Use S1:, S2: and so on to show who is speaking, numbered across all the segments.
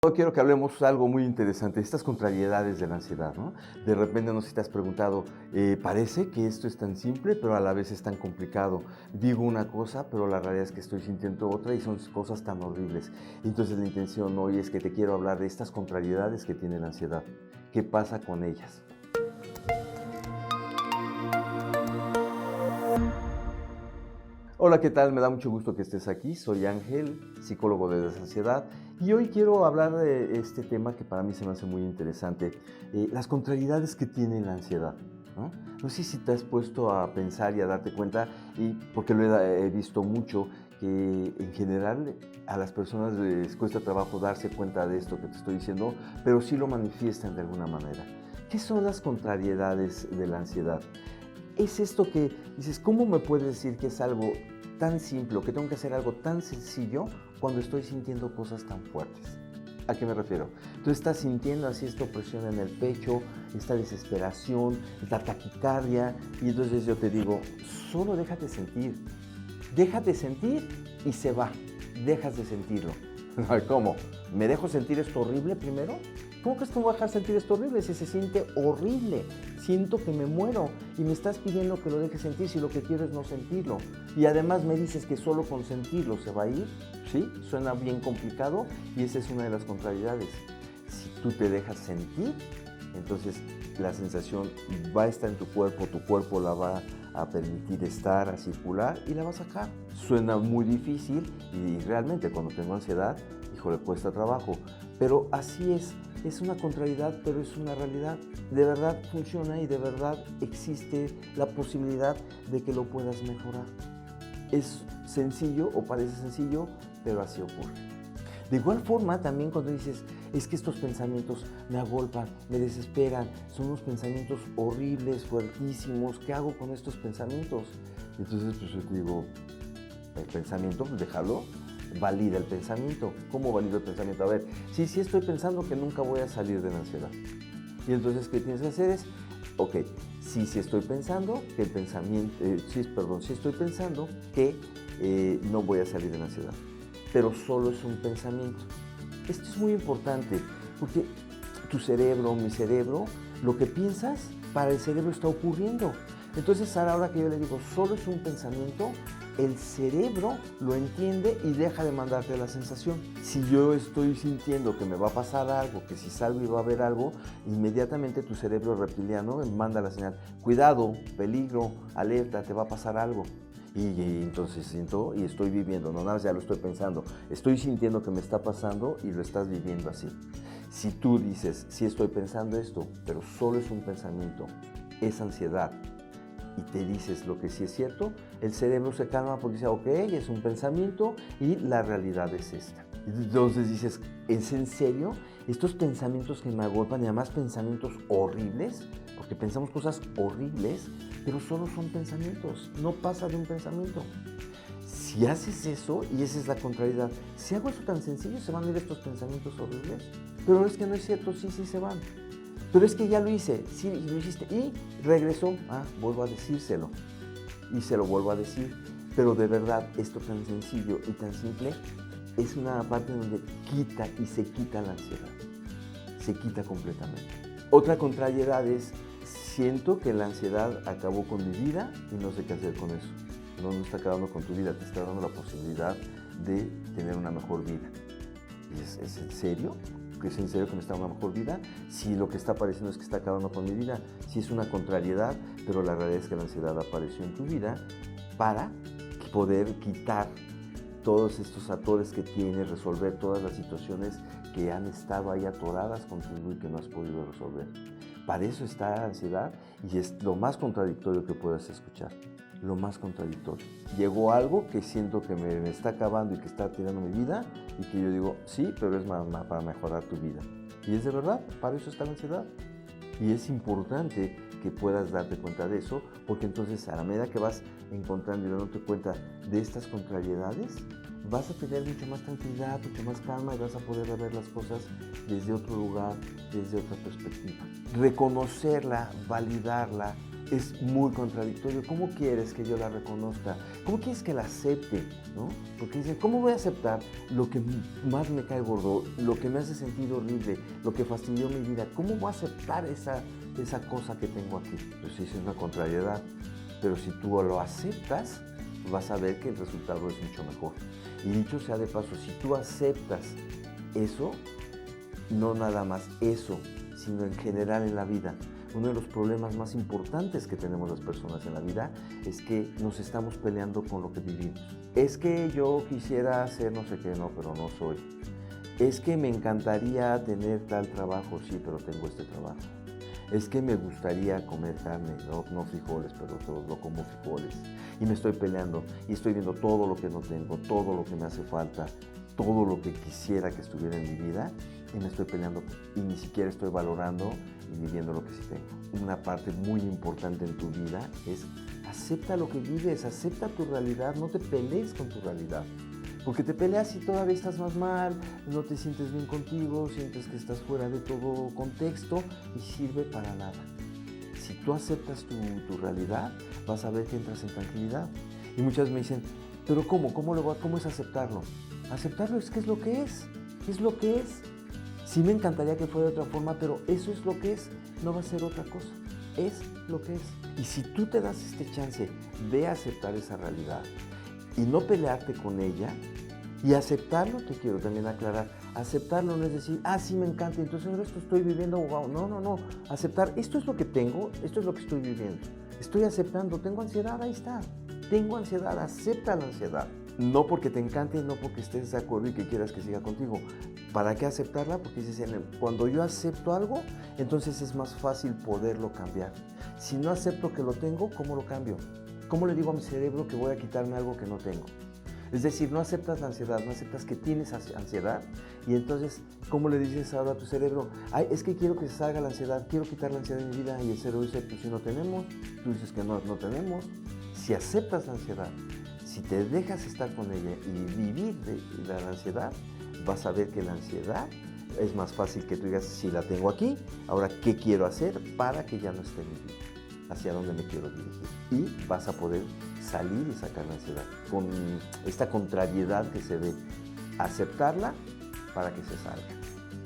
S1: Hoy quiero que hablemos algo muy interesante, estas contrariedades de la ansiedad, ¿no? De repente, no sé si te has preguntado, parece que esto es tan simple, pero a la vez es tan complicado. Digo una cosa, pero la realidad es que estoy sintiendo otra y son cosas tan horribles. Entonces la intención hoy es que te quiero hablar de estas contrariedades que tiene la ansiedad. ¿Qué pasa con ellas? Hola, ¿qué tal? Me da mucho gusto que estés aquí. Soy Ángel, psicólogo de desansiedad, y hoy quiero hablar de este tema que para mí se me hace muy interesante, las contrariedades que tiene la ansiedad, ¿no? No sé si te has puesto a pensar y a darte cuenta, y porque he visto mucho, que en general a las personas les cuesta trabajo darse cuenta de esto que te estoy diciendo, pero sí lo manifiestan de alguna manera. ¿Qué son las contrariedades de la ansiedad? Es esto que dices, ¿cómo me puedes decir que es algo tan simple o que tengo que hacer algo tan sencillo cuando estoy sintiendo cosas tan fuertes? ¿A qué me refiero? Tú estás sintiendo así esta opresión en el pecho, esta desesperación, esta taquicardia, y entonces yo te digo, solo déjate sentir y se va, dejas de sentirlo. ¿Cómo? ¿Me dejo sentir esto horrible primero? ¿Cómo que es que me voy a dejar sentir esto horrible si se siente horrible? Siento que me muero y me estás pidiendo que lo deje sentir si lo que quiero es no sentirlo. Y además me dices que solo con sentirlo se va a ir. ¿Sí? Suena bien complicado y esa es una de las contrariedades. Si tú te dejas sentir, entonces la sensación va a estar en tu cuerpo la va a permitir estar, a circular y la va a sacar. Suena muy difícil y realmente cuando tengo ansiedad, híjole, cuesta trabajo. Pero así es una contrariedad, pero es una realidad. De verdad funciona y de verdad existe la posibilidad de que lo puedas mejorar. Es sencillo o parece sencillo, pero así ocurre. De igual forma, también cuando dices, es que estos pensamientos me agolpan, me desesperan, son unos pensamientos horribles, fuertísimos, ¿qué hago con estos pensamientos? Entonces, pues yo te digo, el pensamiento, pues déjalo, valida el pensamiento. ¿Cómo valido el pensamiento? A ver, sí estoy pensando que nunca voy a salir de la ansiedad. Y entonces, ¿qué tienes que hacer? Ok, sí estoy pensando que el pensamiento, sí estoy pensando que no voy a salir de la ansiedad, pero solo es un pensamiento. Esto es muy importante porque tu cerebro, mi cerebro, lo que piensas para el cerebro está ocurriendo. Entonces, a la hora que yo le digo, solo es un pensamiento, el cerebro lo entiende y deja de mandarte la sensación. Si yo estoy sintiendo que me va a pasar algo, que si salgo y va a haber algo, inmediatamente tu cerebro reptiliano me manda la señal, cuidado, peligro, alerta, te va a pasar algo. Y entonces siento y estoy viviendo, no nada más ya lo estoy pensando, estoy sintiendo que me está pasando y lo estás viviendo así. Si tú dices, sí estoy pensando esto, pero solo es un pensamiento, es ansiedad, y te dices lo que sí es cierto, el cerebro se calma porque dice, ok, es un pensamiento y la realidad es esta. Entonces dices, ¿es en serio? Estos pensamientos que me agolpan y además pensamientos horribles, porque pensamos cosas horribles, pero solo son pensamientos, no pasa de un pensamiento. Si haces eso, y esa es la contrariedad, si hago eso tan sencillo, se van a ir estos pensamientos horribles. Pero es que no es cierto, sí se van. Pero es que ya lo hice, sí, lo hiciste, y regresó, vuelvo a decírselo, y se lo vuelvo a decir. Pero de verdad, esto tan sencillo y tan simple, es una parte donde quita y se quita la ansiedad, se quita completamente. Otra contrariedad es, siento que la ansiedad acabó con mi vida y no sé qué hacer con eso. No está acabando con tu vida, te está dando la posibilidad de tener una mejor vida. ¿Es en serio? ¿Es en serio que me está dando una mejor vida? Si lo que está apareciendo es que está acabando con mi vida, si es una contrariedad, pero la realidad es que la ansiedad apareció en tu vida para poder quitar todos estos atores que tienes, resolver todas las situaciones que han estado ahí atoradas contigo y que no has podido resolver. Para eso está la ansiedad y es lo más contradictorio que puedas escuchar. Lo más contradictorio. Llegó algo que siento que me está acabando y que está tirando mi vida y que yo digo, sí, pero es para mejorar tu vida. Y es de verdad, para eso está la ansiedad. Y es importante que puedas darte cuenta de eso, porque entonces a la medida que vas encontrando y dándote cuenta de estas contrariedades, vas a tener mucho más tranquilidad, mucho más calma y vas a poder ver las cosas desde otro lugar, desde otra perspectiva. Reconocerla, validarla, es muy contradictorio. ¿Cómo quieres que yo la reconozca? ¿Cómo quieres que la acepte? ¿No? Porque dicen, ¿cómo voy a aceptar lo que más me cae gordo, lo que me hace sentir horrible, lo que fastidió mi vida? ¿Cómo voy a aceptar esa cosa que tengo aquí? Pues sí, es una contrariedad, pero si tú lo aceptas, vas a ver que el resultado es mucho mejor. Y dicho sea de paso, si tú aceptas eso, no nada más eso, sino en general en la vida, uno de los problemas más importantes que tenemos las personas en la vida es que nos estamos peleando con lo que vivimos. Es que yo quisiera hacer no sé qué, no, pero no soy. Es que me encantaría tener tal trabajo, sí, pero tengo este trabajo. Es que me gustaría comer carne, no frijoles, pero no como frijoles. Y me estoy peleando y estoy viendo todo lo que no tengo, todo lo que me hace falta, todo lo que quisiera que estuviera en mi vida, y me estoy peleando y ni siquiera estoy valorando y viviendo lo que sí tengo. Una parte muy importante en tu vida es acepta lo que vives, acepta tu realidad, no te pelees con tu realidad. Porque te peleas y todavía estás más mal, no te sientes bien contigo, sientes que estás fuera de todo contexto y sirve para nada. Si tú aceptas tu realidad, vas a ver que entras en tranquilidad. Y muchas me dicen, ¿pero cómo? ¿Cómo es aceptarlo? Aceptarlo es que es lo que es lo que es. Sí me encantaría que fuera de otra forma, pero eso es lo que es, no va a ser otra cosa. Es lo que es. Y si tú te das este chance de aceptar esa realidad y no pelearte con ella, y aceptarlo, te quiero también aclarar, aceptarlo no es decir, sí me encanta, entonces ahora esto estoy viviendo, wow, no, aceptar, esto es lo que tengo, esto es lo que estoy viviendo, estoy aceptando, tengo ansiedad, ahí está, tengo ansiedad, acepta la ansiedad, no porque te encante, no porque estés de acuerdo y que quieras que siga contigo. ¿Para qué aceptarla? Porque cuando yo acepto algo, entonces es más fácil poderlo cambiar. Si no acepto que lo tengo, ¿cómo lo cambio? ¿Cómo le digo a mi cerebro que voy a quitarme algo que no tengo? Es decir, no aceptas la ansiedad, no aceptas que tienes ansiedad, y entonces, ¿cómo le dices ahora a tu cerebro? Es que quiero que se salga la ansiedad, quiero quitar la ansiedad de mi vida, y el cerebro dice, pues si no tenemos, tú dices que no tenemos. Si aceptas la ansiedad, si te dejas estar con ella y vivir de la ansiedad, vas a ver que la ansiedad es más fácil que tú digas, si la tengo aquí, ahora, ¿qué quiero hacer para que ya no esté en mi vida? ¿Hacia dónde me quiero dirigir? Y vas a poder salir y sacar la ansiedad con esta contrariedad que se ve. Aceptarla para que se salga,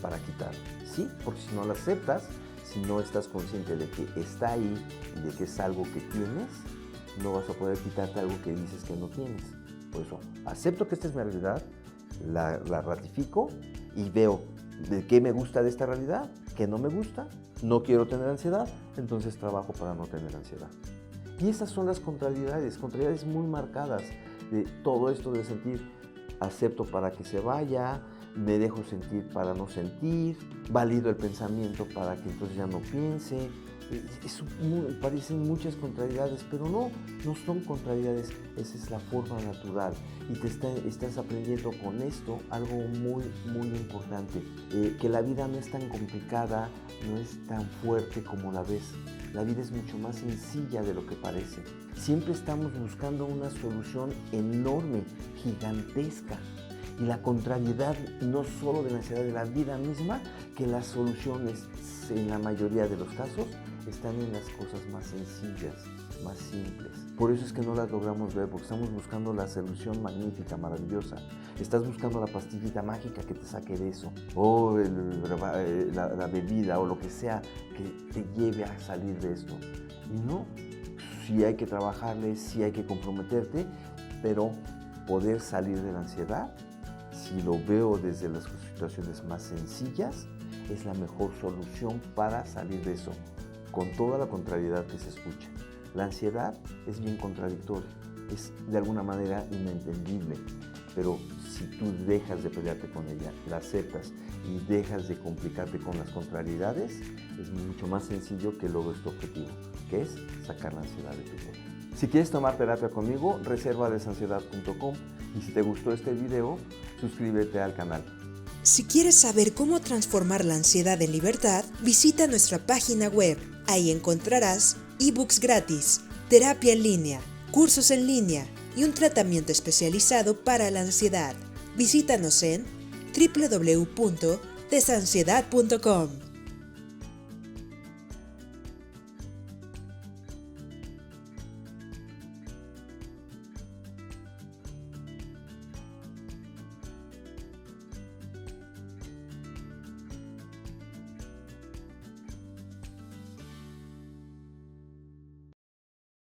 S1: para quitarla. ¿Sí? Porque si no la aceptas, si no estás consciente de que está ahí y de que es algo que tienes, no vas a poder quitarte algo que dices que no tienes. Por eso, acepto que esta es mi realidad, la ratifico y veo de qué me gusta de esta realidad, qué no me gusta, no quiero tener ansiedad, entonces trabajo para no tener ansiedad. Y esas son las contrariedades muy marcadas de todo esto de sentir, acepto para que se vaya, me dejo sentir para no sentir, valido el pensamiento para que entonces ya no piense. Parecen muchas contrariedades, pero no son contrariedades, esa es la forma natural. Y estás aprendiendo con esto algo muy, muy importante, que la vida no es tan complicada, no es tan fuerte como la ves. La vida es mucho más sencilla de lo que parece. Siempre estamos buscando una solución enorme, gigantesca. Y la contrariedad no solo de la ansiedad de la vida misma, que las soluciones en la mayoría de los casos están en las cosas más sencillas, más simples. Por eso es que no las logramos ver, porque estamos buscando la solución magnífica, maravillosa. Estás buscando la pastillita mágica que te saque de eso, o la bebida, o lo que sea que te lleve a salir de esto. Y no, sí hay que trabajarle, sí hay que comprometerte, pero poder salir de la ansiedad, si lo veo desde las situaciones más sencillas, es la mejor solución para salir de eso, con toda la contrariedad que se escucha. La ansiedad es bien contradictoria, es de alguna manera inentendible, pero si tú dejas de pelearte con ella, la aceptas y dejas de complicarte con las contrariedades, es mucho más sencillo que logres tu objetivo, que es sacar la ansiedad de tu vida. Si quieres tomar terapia conmigo, reservadesansiedad.com, y si te gustó este video, suscríbete al canal.
S2: Si quieres saber cómo transformar la ansiedad en libertad, visita nuestra página web. Ahí encontrarás ebooks gratis, terapia en línea, cursos en línea y un tratamiento especializado para la ansiedad. Visítanos en www.desansiedad.com.